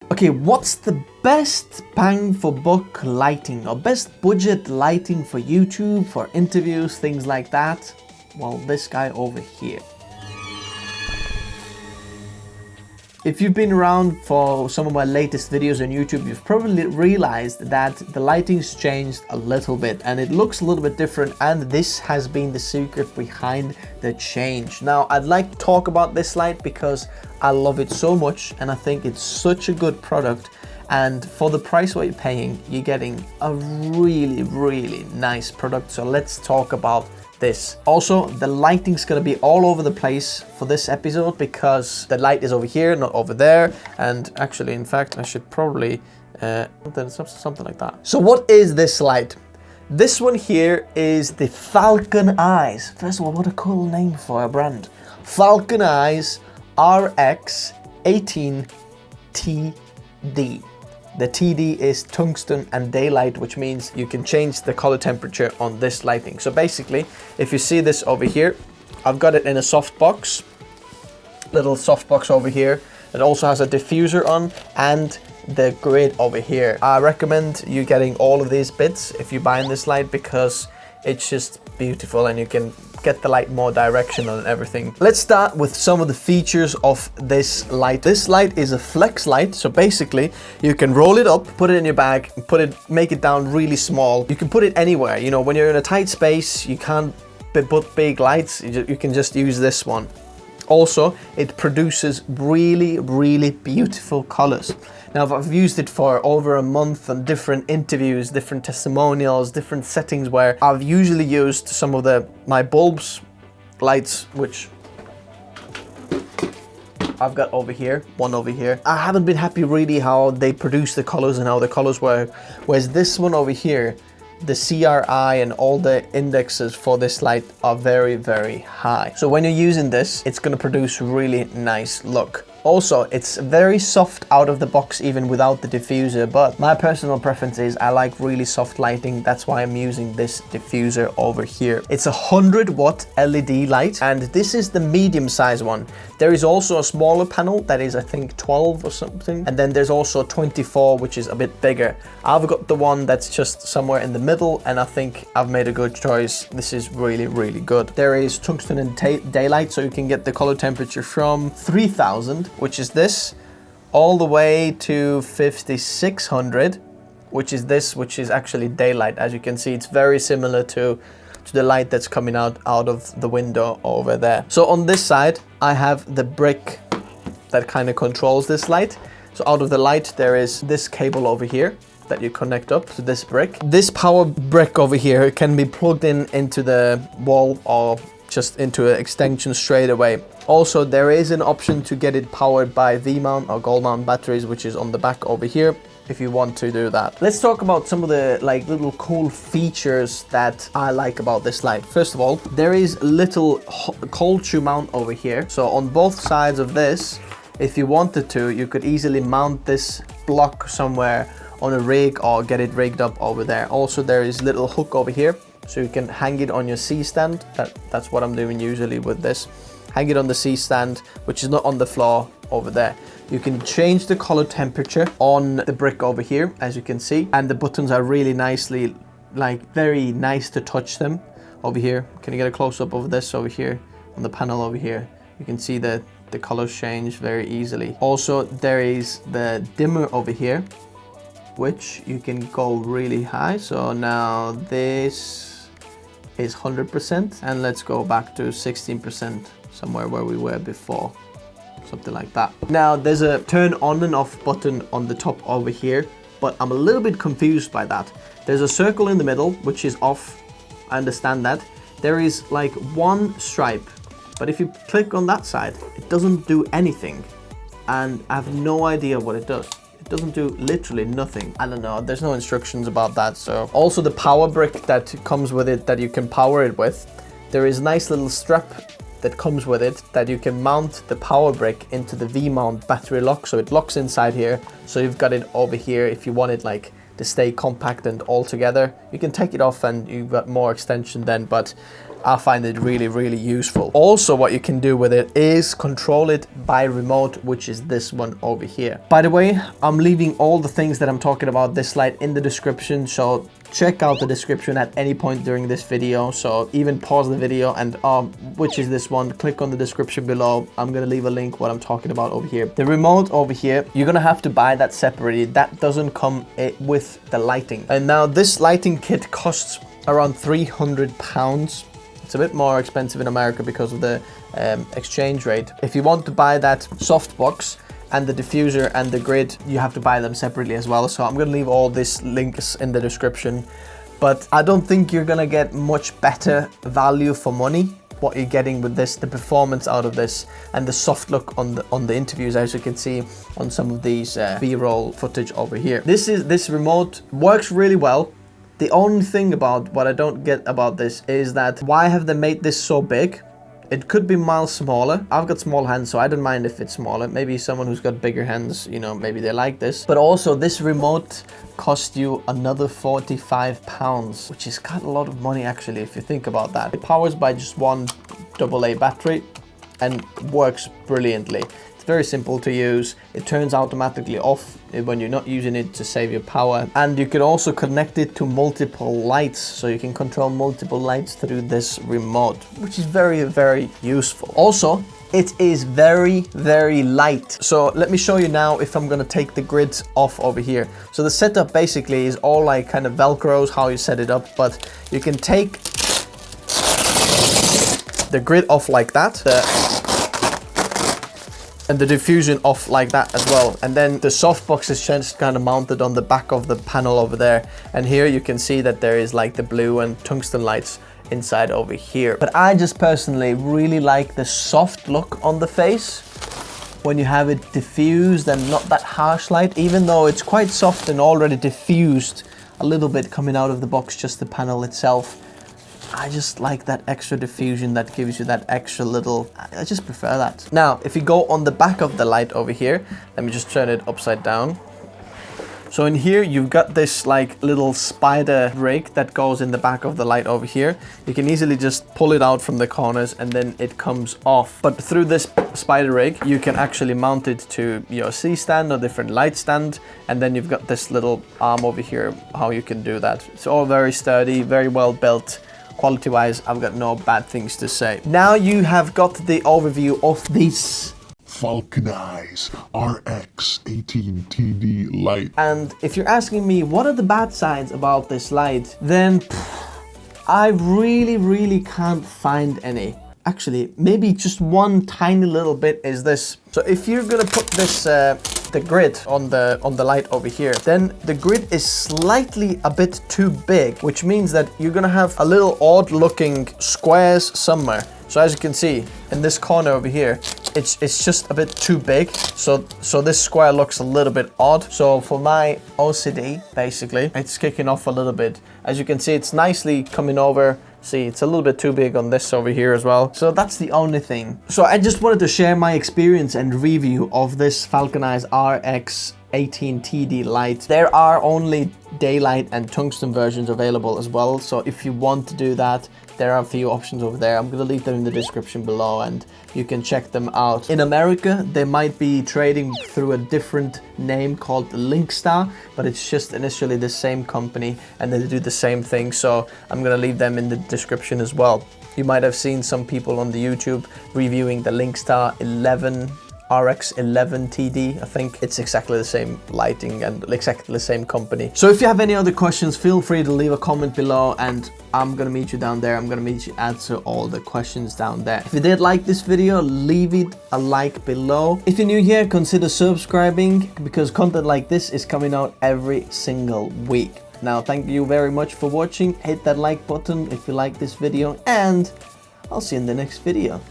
Okay, what's the best bang for buck lighting or best budget lighting for YouTube, for interviews, things like that? Well, this guy over here. If you've been around for some of my latest videos on YouTube, you've probably realized that the lighting's changed a little bit and it looks a little bit different, and this has been the secret behind the change. Now, I'd like to talk about this light because I love it so much and I think it's such a good product, and for the price what you're paying, you're getting a really nice product. So let's talk about this. Also, the lighting's gonna be all over the place for this episode because the light is over here, not over there. And actually, in fact, I should probably something like that. So what is this light? This one here is the Falcon Eyes. First of all, what a cool name for a brand. Falcon Eyes RX18-TD. The TD is tungsten and daylight, which means you can change the color temperature on this lighting. So basically, if you see this over here, I've got it in a soft box, little soft box over here. It also has a diffuser on and the grid over here. I recommend you getting all of these bits if you buy this light because it's just beautiful and you can get the light more directional and everything. Let's start with some of the features of this light. This light is a flex light, so basically you can roll it up, put it in your bag, make it down really small. You can put it anywhere. You know, when you're in a tight space, you can't put big lights. You can just use this one. Also, it produces really beautiful colors. Now, I've used it for over a month on different interviews, different testimonials, different settings where I've usually used some of my bulbs lights, which I've got over here, one over here. I haven't been happy really how they produce the colors and how the colors work. Whereas this one over here, the CRI and all the indexes for this light are very high. So when you're using this, it's gonna produce really nice look. Also, it's very soft out of the box even without the diffuser, but my personal preference is I like really soft lighting. That's why I'm using this diffuser over here. It's a 100-watt LED light, and this is the medium size one. There is also a smaller panel that is, I think, 12 or something, and then there's also 24, which is a bit bigger. I've got the one that's just somewhere in the middle, and I think I've made a good choice. This is really good. There is tungsten and daylight, so you can get the color temperature from 3000, which is this, all the way to 5600, which is this, which is actually daylight. As you can see, it's very similar to the light that's coming out of the window over there. So on this side, I have the brick that kind of controls this light. So out of the light, there is this cable over here that you connect up to this brick. This power brick over here can be plugged into the wall or just into an extension straight away. Also, there is an option to get it powered by V-mount or gold mount batteries, which is on the back over here, if you want to do that. Let's talk about some of the little cool features that I like about this light. First of all, there is little cold shoe mount over here. So on both sides of this, if you wanted to, you could easily mount this block somewhere on a rig or get it rigged up over there. Also, there is little hook over here, so you can hang it on your C-stand. That's what I'm doing usually with this. Hang it on the C-stand, which is not on the floor over there. You can change the color temperature on the brick over here, as you can see. And the buttons are really nicely, very nice to touch them over here. Can you get a close-up of this over here on the panel over here? You can see that the colors change very easily. Also, there is the dimmer over here, which you can go really high. So now this is 100%, and let's go back to 16%, somewhere where we were before, something like that. Now there's a turn on and off button on the top over here, but I'm a little bit confused by that. There's a circle in the middle, which is off. I understand that. There is one stripe, but if you click on that side, it doesn't do anything, and I have no idea what it does. It doesn't do literally nothing. I don't know, there's no instructions about that. So also the power brick that comes with it, that you can power it with, there is a nice little strap that comes with it that you can mount the power brick into the V-mount battery lock, so it locks inside here. So you've got it over here if you want it to stay compact and all together. You can take it off and you've got more extension then, but I find it really, really useful. Also, what you can do with it is control it by remote, which is this one over here. By the way, I'm leaving all the things that I'm talking about this light in the description, so check out the description at any point during this video. So even pause the video and which is this one, click on the description below. I'm gonna leave a link what I'm talking about over here. The remote over here, you're gonna have to buy that separately. That doesn't come with the lighting. And now this lighting kit costs around £300. It's a bit more expensive in America because of the exchange rate. If you want to buy that softbox and the diffuser and the grid, you have to buy them separately as well. So I'm gonna leave all these links in the description. But I don't think you're gonna get much better value for money. What you're getting with this, the performance out of this, and the soft look on the interviews, as you can see on some of these B-roll footage over here. This remote works really well. The only thing about what I don't get about this is that why have they made this so big? It could be miles smaller. I've got small hands, so I don't mind if it's smaller. Maybe someone who's got bigger hands, you know, maybe they like this. But also this remote cost you another £45, which is quite a lot of money actually, if you think about that. It powers by just one AA battery and works brilliantly. It's very simple to use. It turns automatically off when you're not using it to save your power. And you can also connect it to multiple lights, so you can control multiple lights through this remote, which is very, very useful. Also, it is very, very light. So let me show you now if I'm gonna take the grids off over here. So the setup basically is all like kind of Velcros, how you set it up, but you can take the grid off like that, and the diffusion off like that as well. And then the softbox is just kind of mounted on the back of the panel over there. And here you can see that there is like the blue and tungsten lights inside over here. But I just personally really like the soft look on the face when you have it diffused and not that harsh light, even though it's quite soft and already diffused a little bit coming out of the box, just the panel itself. I just like that extra diffusion that gives you that extra little, I just prefer that. Now, if you go on the back of the light over here, let me just turn it upside down. So in here, you've got this like little spider rig that goes in the back of the light over here. You can easily just pull it out from the corners and then it comes off. But through this spider rig, you can actually mount it to your C-stand or different light stand. And then you've got this little arm over here, how you can do that. It's all very sturdy, very well built. Quality-wise, I've got no bad things to say. Now you have got the overview of this Falcon RX18-TD light. And if you're asking me what are the bad sides about this light, then I really can't find any. Actually, maybe just one tiny little bit is this. So if you're gonna put this the grid on the light over here, then the grid is slightly a bit too big, which means that you're gonna have a little odd looking squares somewhere. So as you can see in this corner over here, it's just a bit too big. So this square looks a little bit odd. So for my OCD, basically, it's kicking off a little bit. As you can see, it's nicely coming over. See, it's a little bit too big on this over here as well. So that's the only thing. So I just wanted to share my experience and review of this Falcon RX18-TD light. There are only daylight and tungsten versions available as well. So if you want to do that, there are a few options over there. I'm gonna leave them in the description below and you can check them out. In America, they might be trading through a different name called Linkstar, but it's just initially the same company and they do the same thing. So I'm gonna leave them in the description as well. You might have seen some people on the YouTube reviewing the Linkstar RX18-TD. I think it's exactly the same lighting and exactly the same company. So if you have any other questions, feel free to leave a comment below and I'm gonna meet you down there. I'm gonna meet you, answer all the questions down there. If you did like this video, leave it a like below. If you're new here, consider subscribing because content like this is coming out every single week. Now, thank you very much for watching. Hit that like button if you like this video and I'll see you in the next video.